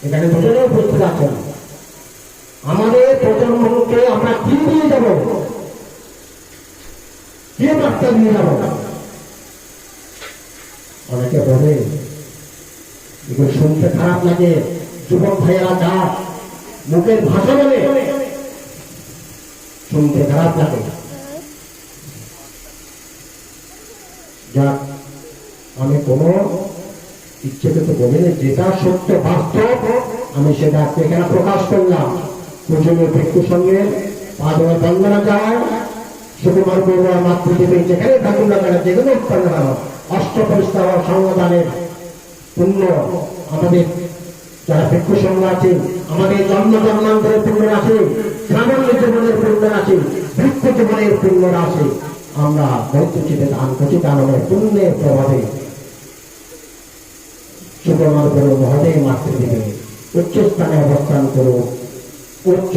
এখানে দুজনে উপস্থিত আছেন। আমাদের প্রজন্মকে আমরা কি দিয়ে যাব, কি বার্তা দিয়ে যাব? অনেকে বলে এগুলো শুনতে খারাপ লাগে, যুবক ভাইয়েরা যা মুখের ভাষা বলে শুনতে খারাপ লাগে। যাক, আমি কোনো ইচ্ছে তো বলিনি, যেটা সত্য বাস্তব আমি সেটা এখানে প্রকাশ করলাম। পূজনীয় ভিক্ষুর সঙ্গে পাদমে বন্দনা যায়, সুকুমার বড়ুয়া মাতৃদেবী যেখানে ঠাকুর না কেন, যেগুলো উৎপন্ন কেন, অষ্টপরিষ্কার সংবিধানের পুণ্য আমাদের যারা ভিক্ষু সংঘ আছে, আমাদের জন্ম জন্মান্তরের পুণ্য আছে, সামান্য জীবনের পুণ্য আছে, ভিক্ষু জীবনের পুণ্য আছে। আমরা বৈদ্যুচিতে দান করছি, দানের পুণ্যের প্রভাবে সুকুমার বড়ুয়া মহোদয় মাতৃদেবী উচ্চস্থানে অবস্থান করুন, উচ্চ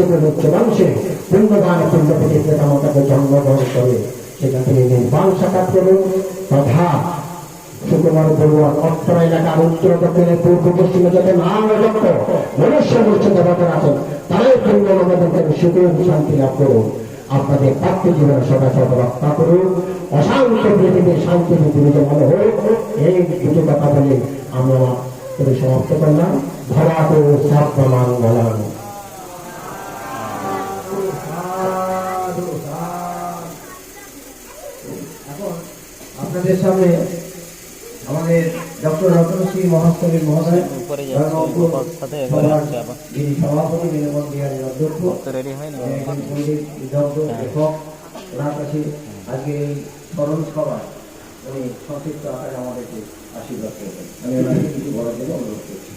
মানুষের পুণ্যবান পুণ্যপতি পিতামাতাকে জন্মগ্রহণ করে সেখান থেকে নির্বাণ সাক্ষাৎ করুন। তথা সুকুমার বড়ুয়ার অত্র এলাকার উত্তর দক্ষিণে পূর্ব পশ্চিমে যত নাম লক্ষ মনুষ্য মনুষ্য দেবতা আছেন, তারাই পুণ্য আমাদের থেকে সুখের শান্তি লাভ করুন। আপনাদের প্রাপ্ত জীবনে সবাই সব রক্ষা করুন, অশান্ত পৃথিবীর শান্তি পৃথিবী যেমন হোক, এই দুটো কথা বলে আমরা সমাপ্ত করলাম। ভবাতো সর্বমঙ্গলং। আপনাদের সামনে আমাদের ডক্টর রতনশ্রী মহাস্তরী মহোদয়, যিনি সভাপতি, নীলমণ বিহারীর অধ্যক্ষ, পণ্ডিত বিদগ্ধ লেখক, ওনার কাছে আজকে এই স্মরণ সভায় উনি সংক্ষিপ্ত আকারে আমাদেরকে আশীর্বাদ করবেন। আমি ওনাকে কিছু বলার জন্য অনুরোধ করছি।